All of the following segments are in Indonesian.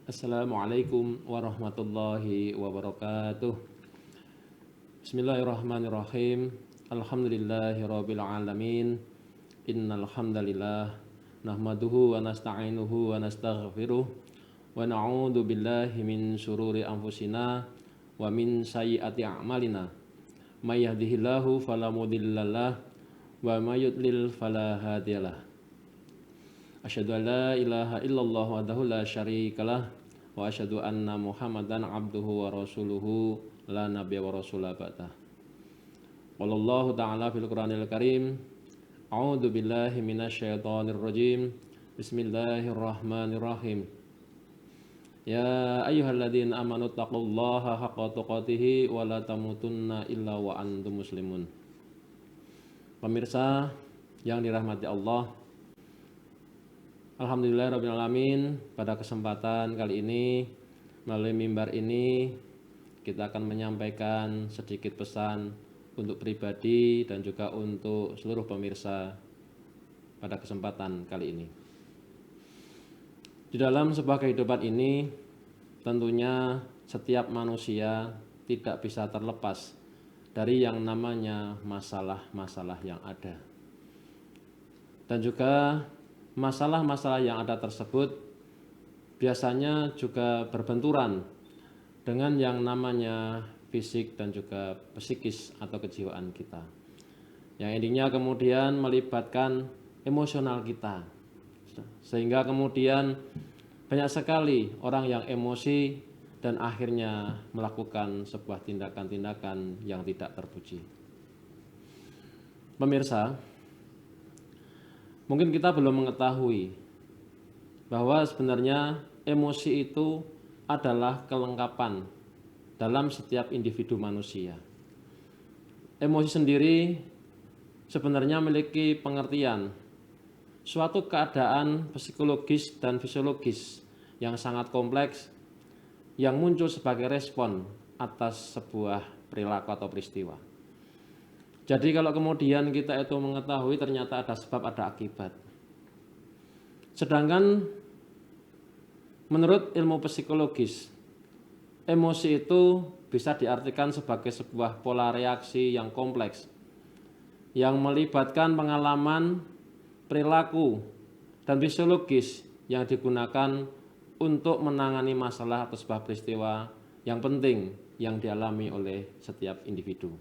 Assalamualaikum warahmatullahi wabarakatuh. Bismillahirrahmanirrahim. Alhamdulillahirabbil alamin. Innal hamdalillah nahmaduhu wa nasta'inuhu wa nastaghfiruh wa na'udzu billahi min syururi anfusina wa min sayyiati a'malina. May yahdihillahu fala mudhillalah wa may yudlil fala hadiyalah. Asyhadu an la ilaha illallah wahdahu la syarikalah wa asyhadu anna Muhammadan abduhu wa rasuluhu la nabiyya wa rasula ba'dah. Wallahu ta'ala fil Qur'anil Karim. A'udzu billahi minasyaitonir rajim. Bismillahirrahmanirrahim. Ya ayyuhalladzina amanu taqullaha haqqa tuqatih wa la tamutunna illa wa antum muslimun. Pemirsa yang dirahmati Allah, Alhamdulillahirabbil alamin, pada kesempatan kali ini melalui mimbar ini kita akan menyampaikan sedikit pesan untuk pribadi dan juga untuk seluruh pemirsa pada kesempatan kali ini. Di dalam sebuah kehidupan ini tentunya setiap manusia tidak bisa terlepas dari yang namanya masalah-masalah yang ada. Dan juga masalah-masalah yang ada tersebut biasanya juga berbenturan dengan yang namanya fisik dan juga psikis atau kejiwaan kita. Yang intinya kemudian melibatkan emosional kita. Sehingga kemudian banyak sekali orang yang emosi dan akhirnya melakukan sebuah tindakan-tindakan yang tidak terpuji. Pemirsa, mungkin kita belum mengetahui bahwa sebenarnya emosi itu adalah kelengkapan dalam setiap individu manusia. Emosi sendiri sebenarnya memiliki pengertian suatu keadaan psikologis dan fisiologis yang sangat kompleks yang muncul sebagai respon atas sebuah perilaku atau peristiwa. Jadi kalau kemudian kita itu mengetahui ternyata ada sebab, ada akibat. Sedangkan menurut ilmu psikologis, emosi itu bisa diartikan sebagai sebuah pola reaksi yang kompleks, yang melibatkan pengalaman, perilaku, dan fisiologis yang digunakan untuk menangani masalah atau sebuah peristiwa yang penting yang dialami oleh setiap individu.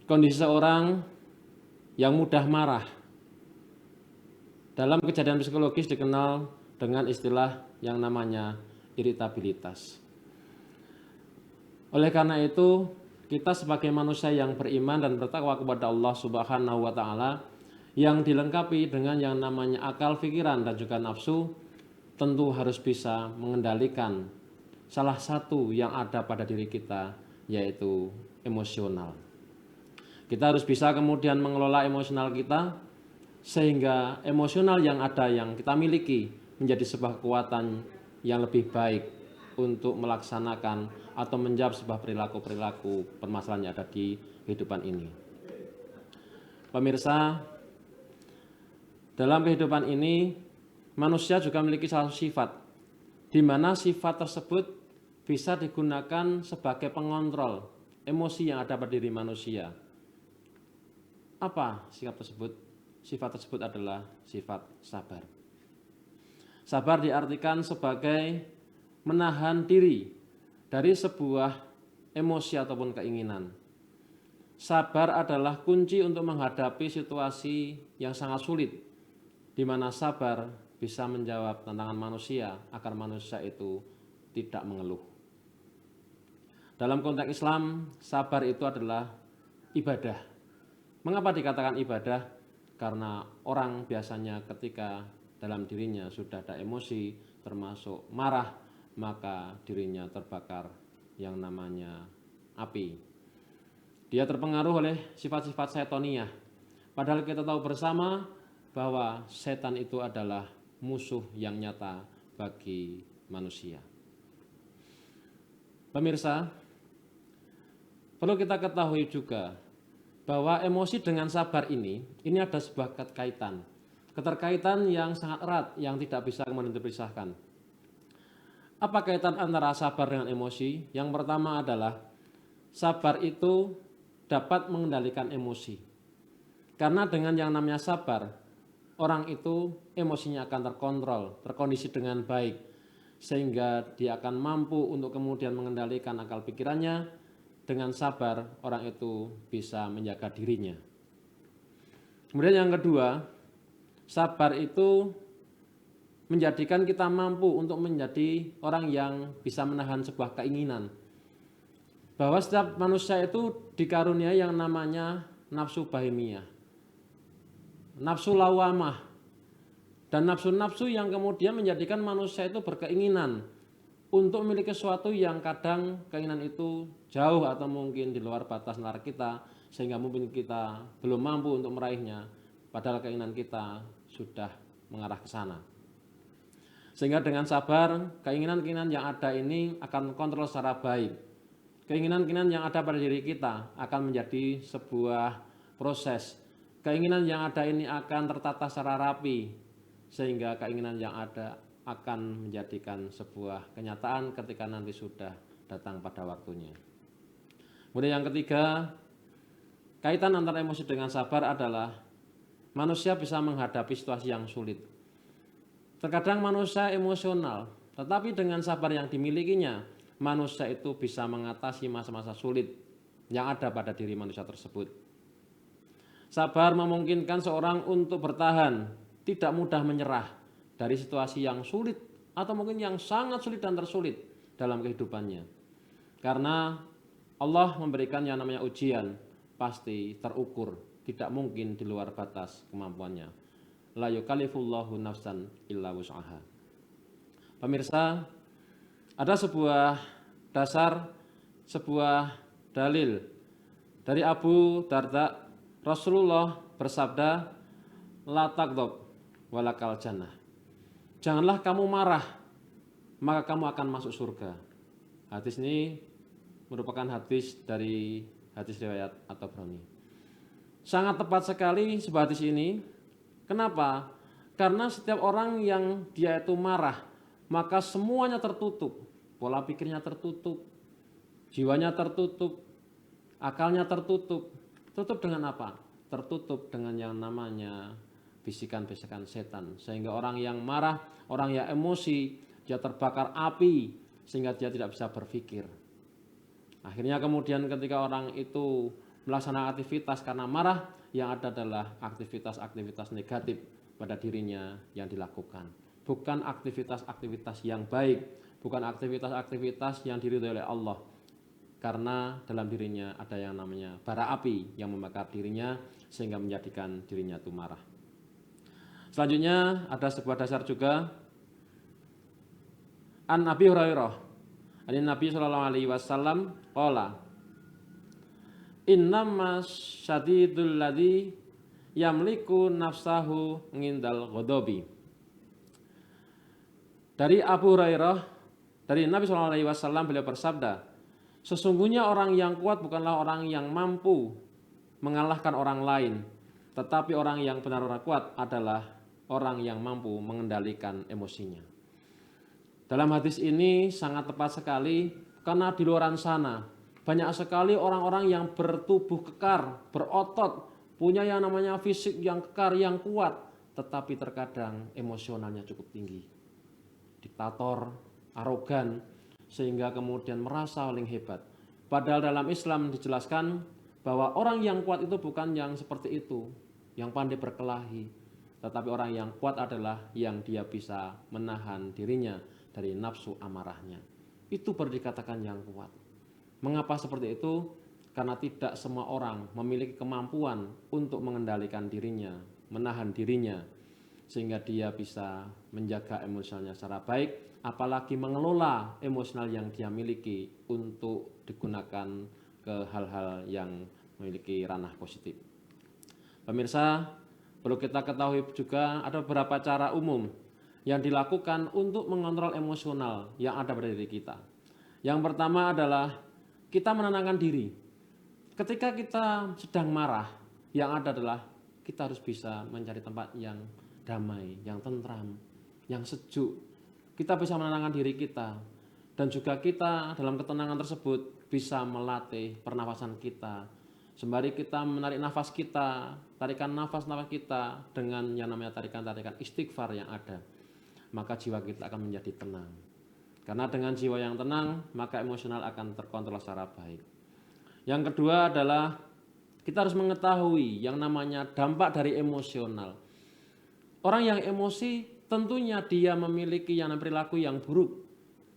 Kondisi seorang yang mudah marah dalam kejadian psikologis dikenal dengan istilah yang namanya iritabilitas. Oleh karena itu, kita sebagai manusia yang beriman dan bertakwa kepada Allah Subhanahu wa taala yang dilengkapi dengan yang namanya akal, pikiran dan juga nafsu, tentu harus bisa mengendalikan salah satu yang ada pada diri kita, yaitu emosional. Kita harus bisa kemudian mengelola emosional kita sehingga emosional yang ada yang kita miliki menjadi sebuah kekuatan yang lebih baik untuk melaksanakan atau menjawab sebuah perilaku-perilaku permasalahan yang ada di kehidupan ini. Pemirsa, dalam kehidupan ini manusia juga memiliki salah satu sifat di mana sifat tersebut bisa digunakan sebagai pengontrol emosi yang ada pada diri manusia. Apa sikap tersebut? Sifat tersebut adalah sifat sabar. Sabar diartikan sebagai menahan diri dari sebuah emosi ataupun keinginan. Sabar adalah kunci untuk menghadapi situasi yang sangat sulit, di mana sabar bisa menjawab tantangan manusia agar manusia itu tidak mengeluh. Dalam konteks Islam, sabar itu adalah ibadah. Mengapa dikatakan ibadah? Karena orang biasanya ketika dalam dirinya sudah ada emosi, termasuk marah, maka dirinya terbakar yang namanya api. Dia terpengaruh oleh sifat-sifat setoniyah. Padahal kita tahu bersama bahwa setan itu adalah musuh yang nyata bagi manusia. Pemirsa, perlu kita ketahui juga bahwa emosi dengan sabar ini ada sebuah keterkaitan yang sangat erat yang tidak bisa kemudian dipisahkan. Apa kaitan antara sabar dengan emosi? Yang pertama adalah sabar itu dapat mengendalikan emosi. Karena dengan yang namanya sabar, orang itu emosinya akan terkontrol, terkondisi dengan baik, sehingga dia akan mampu untuk kemudian mengendalikan akal pikirannya. Dengan sabar, orang itu bisa menjaga dirinya. Kemudian yang kedua, sabar itu menjadikan kita mampu untuk menjadi orang yang bisa menahan sebuah keinginan. Bahwa setiap manusia itu dikaruniai yang namanya nafsu bahimiyah, nafsu lawamah, dan nafsu-nafsu yang kemudian menjadikan manusia itu berkeinginan untuk memiliki sesuatu yang kadang keinginan itu jauh atau mungkin di luar batas nalar kita, sehingga mungkin kita belum mampu untuk meraihnya, padahal keinginan kita sudah mengarah ke sana. Sehingga dengan sabar, keinginan-keinginan yang ada ini akan kontrol secara baik. Keinginan-keinginan yang ada pada diri kita akan menjadi sebuah proses. Keinginan yang ada ini akan tertata secara rapi, sehingga keinginan yang ada akan menjadikan sebuah kenyataan ketika nanti sudah datang pada waktunya. Kemudian yang ketiga, kaitan antara emosi dengan sabar adalah manusia bisa menghadapi situasi yang sulit. Terkadang manusia emosional, tetapi dengan sabar yang dimilikinya, manusia itu bisa mengatasi masa-masa sulit yang ada pada diri manusia tersebut. Sabar memungkinkan seorang untuk bertahan, tidak mudah menyerah dari situasi yang sulit atau mungkin yang sangat sulit dan tersulit dalam kehidupannya. Karena Allah memberikan yang namanya ujian, pasti terukur, tidak mungkin di luar batas kemampuannya. La yukallifullahu nafsan illa wus'aha. Pemirsa, ada sebuah dasar, sebuah dalil dari Abu Darda. Rasulullah bersabda, la taghdab walakal jannah. Janganlah kamu marah, maka kamu akan masuk surga. Hadis ini merupakan hadis dari hadis riwayat At-Tabrani. Sangat tepat sekali sebuah hadis ini. Kenapa? Karena setiap orang yang dia itu marah, maka semuanya tertutup. Pola pikirnya tertutup, jiwanya tertutup, akalnya tertutup. Tutup dengan apa? Tertutup dengan yang namanya bisikan-bisikan setan. Sehingga orang yang marah, orang yang emosi, dia terbakar api, sehingga dia tidak bisa berpikir. Akhirnya kemudian ketika orang itu melaksanakan aktivitas karena marah, yang ada adalah aktivitas-aktivitas negatif pada dirinya yang dilakukan. Bukan aktivitas-aktivitas yang baik, bukan aktivitas-aktivitas yang diridhoi oleh Allah. Karena dalam dirinya ada yang namanya bara api yang membakar dirinya sehingga menjadikan dirinya itu marah. Selanjutnya ada sebuah dasar juga. An Abi Hurairah, an Nabi sallallahu alaihi wasallam qala innama syadidul ladzi yamliku nafsahu ngindal ghadabi. Dari Abu Hurairah, dari Nabi SAW, beliau bersabda, sesungguhnya orang yang kuat bukanlah orang yang mampu mengalahkan orang lain, tetapi orang yang benar-benar kuat adalah orang yang mampu mengendalikan emosinya. Dalam hadis ini sangat tepat sekali, karena di luar sana banyak sekali orang-orang yang bertubuh kekar, berotot, punya yang namanya fisik yang kekar, yang kuat, tetapi terkadang emosionalnya cukup tinggi. Diktator, arogan, sehingga kemudian merasa paling hebat. Padahal dalam Islam dijelaskan bahwa orang yang kuat itu bukan yang seperti itu, yang pandai berkelahi, tetapi orang yang kuat adalah yang dia bisa menahan dirinya dari nafsu amarahnya. Itu baru dikatakan yang kuat. Mengapa seperti itu? Karena tidak semua orang memiliki kemampuan untuk mengendalikan dirinya, menahan dirinya, sehingga dia bisa menjaga emosionalnya secara baik, apalagi mengelola emosional yang dia miliki untuk digunakan ke hal-hal yang memiliki ranah positif. Pemirsa, perlu kita ketahui juga ada beberapa cara umum yang dilakukan untuk mengontrol emosional yang ada pada diri kita. Yang pertama adalah kita menenangkan diri. Ketika kita sedang marah, yang ada adalah kita harus bisa mencari tempat yang damai, yang tentram, yang sejuk. kita bisa menenangkan diri kita, dan juga kita dalam ketenangan tersebut bisa melatih pernafasan kita. Sembari kita menarik nafas kita, tarikan nafas kita dengan yang namanya tarikan-tarikan istighfar yang ada, maka jiwa kita akan menjadi tenang. Karena dengan jiwa yang tenang, maka emosional akan terkontrol secara baik. Yang kedua adalah kita harus mengetahui yang namanya dampak dari emosional. Orang yang emosi tentunya dia memiliki yang namanya perilaku yang buruk.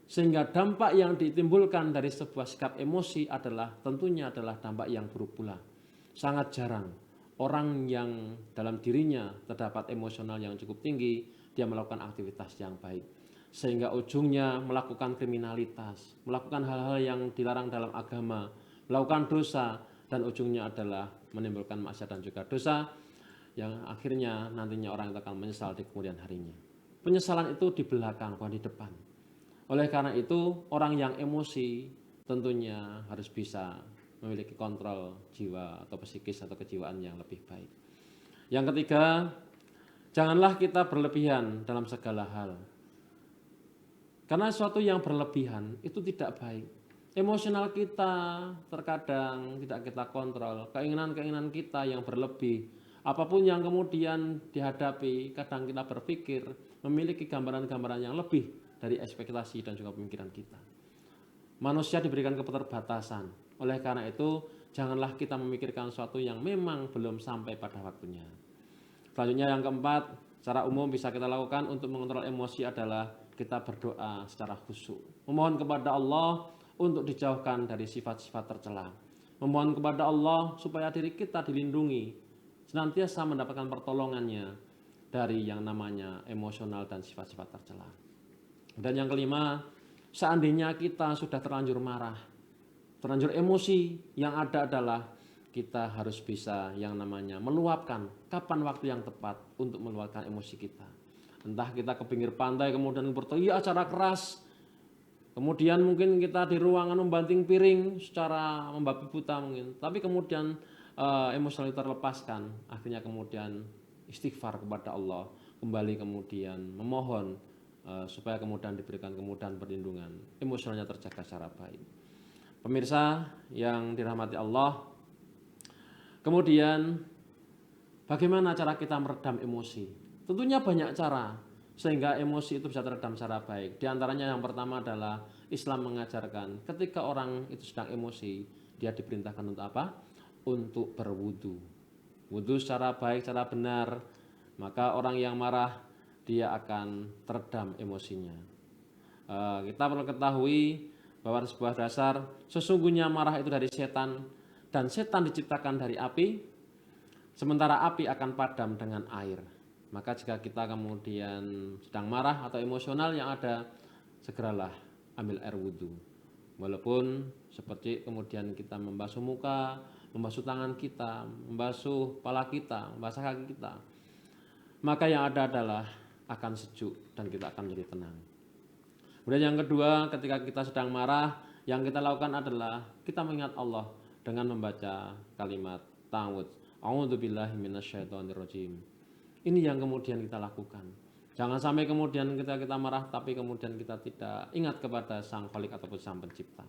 Sehingga dampak yang ditimbulkan dari sebuah sikap emosi adalah tentunya adalah dampak yang buruk pula. Sangat jarang orang yang dalam dirinya terdapat emosional yang cukup tinggi, dia melakukan aktivitas yang baik. Sehingga ujungnya melakukan kriminalitas, melakukan hal-hal yang dilarang dalam agama, melakukan dosa, dan ujungnya adalah menimbulkan maksiat dan juga dosa, yang akhirnya nantinya orang itu akan menyesal di kemudian harinya. Penyesalan itu di belakang, bukan di depan. Oleh karena itu, orang yang emosi tentunya harus bisa memiliki kontrol jiwa atau psikis atau kejiwaan yang lebih baik. Yang ketiga, janganlah kita berlebihan dalam segala hal. Karena sesuatu yang berlebihan itu tidak baik. Emosional kita terkadang tidak kita kontrol, keinginan-keinginan kita yang berlebih, apapun yang kemudian dihadapi, kadang kita berpikir memiliki gambaran-gambaran yang lebih dari ekspektasi dan juga pemikiran kita. Manusia diberikan keterbatasan. Oleh karena itu, janganlah kita memikirkan sesuatu yang memang belum sampai pada waktunya. Selanjutnya yang keempat, cara umum bisa kita lakukan untuk mengontrol emosi adalah kita berdoa secara khusyuk. Memohon kepada Allah untuk dijauhkan dari sifat-sifat tercela. Memohon kepada Allah supaya diri kita dilindungi, senantiasa mendapatkan pertolongannya dari yang namanya emosional dan sifat-sifat tercela. Dan yang kelima, seandainya kita sudah terlanjur marah, terlanjur emosi, yang ada adalah kita harus bisa yang namanya meluapkan kapan waktu yang tepat untuk meluapkan emosi kita. Entah kita ke pinggir pantai kemudian berteriak acara keras, kemudian mungkin kita di ruangan membanting piring secara membabi buta mungkin, tapi kemudian emosional terlepaskan, akhirnya kemudian istighfar kepada Allah, kembali kemudian memohon supaya kemudian diberikan kemudahan perlindungan, emosionalnya terjaga secara baik. Pemirsa yang dirahmati Allah, kemudian bagaimana cara kita meredam emosi? Tentunya banyak cara sehingga emosi itu bisa teredam secara baik. Di antaranya yang pertama adalah Islam mengajarkan ketika orang itu sedang emosi, dia diperintahkan untuk apa? Untuk berwudu. Wudu secara baik, secara benar, maka orang yang marah dia akan teredam emosinya. Kita perlu ketahui bahwa sebuah dasar sesungguhnya marah itu dari setan, dan setan diciptakan dari api, sementara api akan padam dengan air. Maka jika kita kemudian sedang marah atau emosional yang ada, segeralah ambil air wudhu. Walaupun seperti kemudian kita membasuh muka, membasuh tangan kita, membasuh kepala kita, membasuh kaki kita, maka yang ada adalah akan sejuk dan kita akan menjadi tenang. Kemudian yang kedua, ketika kita sedang marah, yang kita lakukan adalah kita mengingat Allah dengan membaca kalimat ta'awudz. A'udzubillahi minasyaitonirrajim. Ini yang kemudian kita lakukan. Jangan sampai kemudian kita marah tapi kemudian kita tidak ingat kepada Sang Khalik ataupun Sang Pencipta.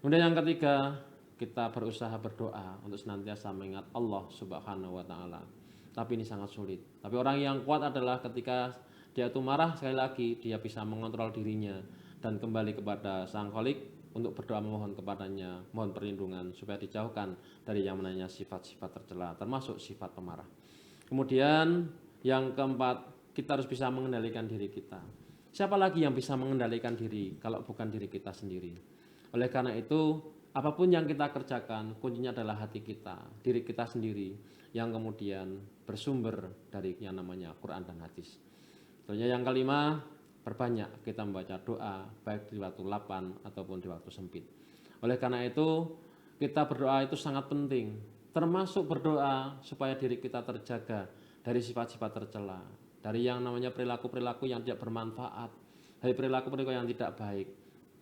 Kemudian yang ketiga, kita berusaha berdoa untuk senantiasa mengingat Allah Subhanahu wa taala. Tapi ini sangat sulit. Tapi orang yang kuat adalah ketika dia itu marah, sekali lagi dia bisa mengontrol dirinya dan kembali kepada Sang Khalik untuk berdoa memohon kepadanya, mohon perlindungan supaya dijauhkan dari yang namanya sifat-sifat tercela, termasuk sifat pemarah. Kemudian yang keempat, kita harus bisa mengendalikan diri kita. Siapa lagi yang bisa mengendalikan diri kalau bukan diri kita sendiri? Oleh karena itu, apapun yang kita kerjakan, kuncinya adalah hati kita, diri kita sendiri, yang kemudian bersumber dari yang namanya Quran dan hadis. Tentunya yang kelima, perbanyak kita membaca doa, baik di waktu lapang ataupun di waktu sempit. Oleh karena itu, kita berdoa itu sangat penting, termasuk berdoa supaya diri kita terjaga dari sifat-sifat tercela, dari yang namanya perilaku-perilaku yang tidak bermanfaat, dari perilaku-perilaku yang tidak baik.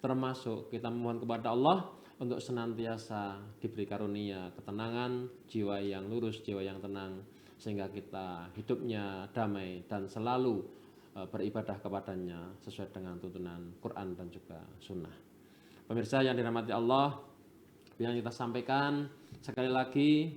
Termasuk kita memohon kepada Allah untuk senantiasa diberi karunia ketenangan, jiwa yang lurus, jiwa yang tenang, sehingga kita hidupnya damai dan selalu beribadah kepadanya sesuai dengan tuntunan Quran dan juga Sunnah. Pemirsa yang dirahmati Allah, yang kita sampaikan sekali lagi,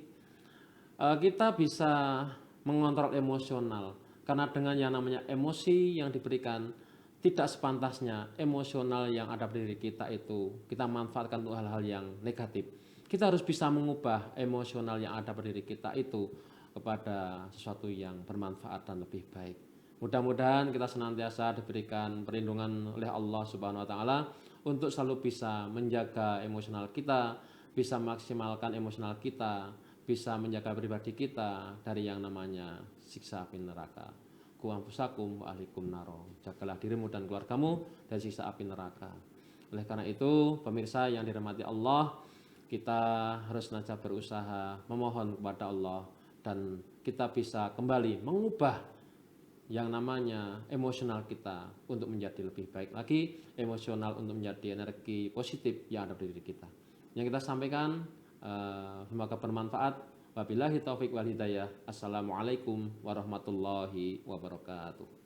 kita bisa mengontrol emosional karena dengan yang namanya emosi yang diberikan tidak sepantasnya emosional yang ada pada diri kita itu kita manfaatkan untuk hal-hal yang negatif. Kita harus bisa mengubah emosional yang ada pada diri kita itu kepada sesuatu yang bermanfaat dan lebih baik. Mudah-mudahan kita senantiasa diberikan perlindungan oleh Allah Subhanahu wa taala untuk selalu bisa menjaga emosional kita, bisa maksimalkan emosional kita, bisa menjaga pribadi kita dari yang namanya siksa api neraka. Ku anfusakum wa ahlikum naro. Jagalah dirimu dan keluargamu dari siksa api neraka. Oleh karena itu, pemirsa yang dirahmati Allah, kita harus senantiasa berusaha memohon kepada Allah dan kita bisa kembali mengubah yang namanya emosional kita untuk menjadi lebih baik lagi, emosional untuk menjadi energi positif yang ada di diri kita. Yang kita sampaikan semoga bermanfaat. Wabillahi taufiq wal hidayah. Assalamualaikum warahmatullahi wabarakatuh.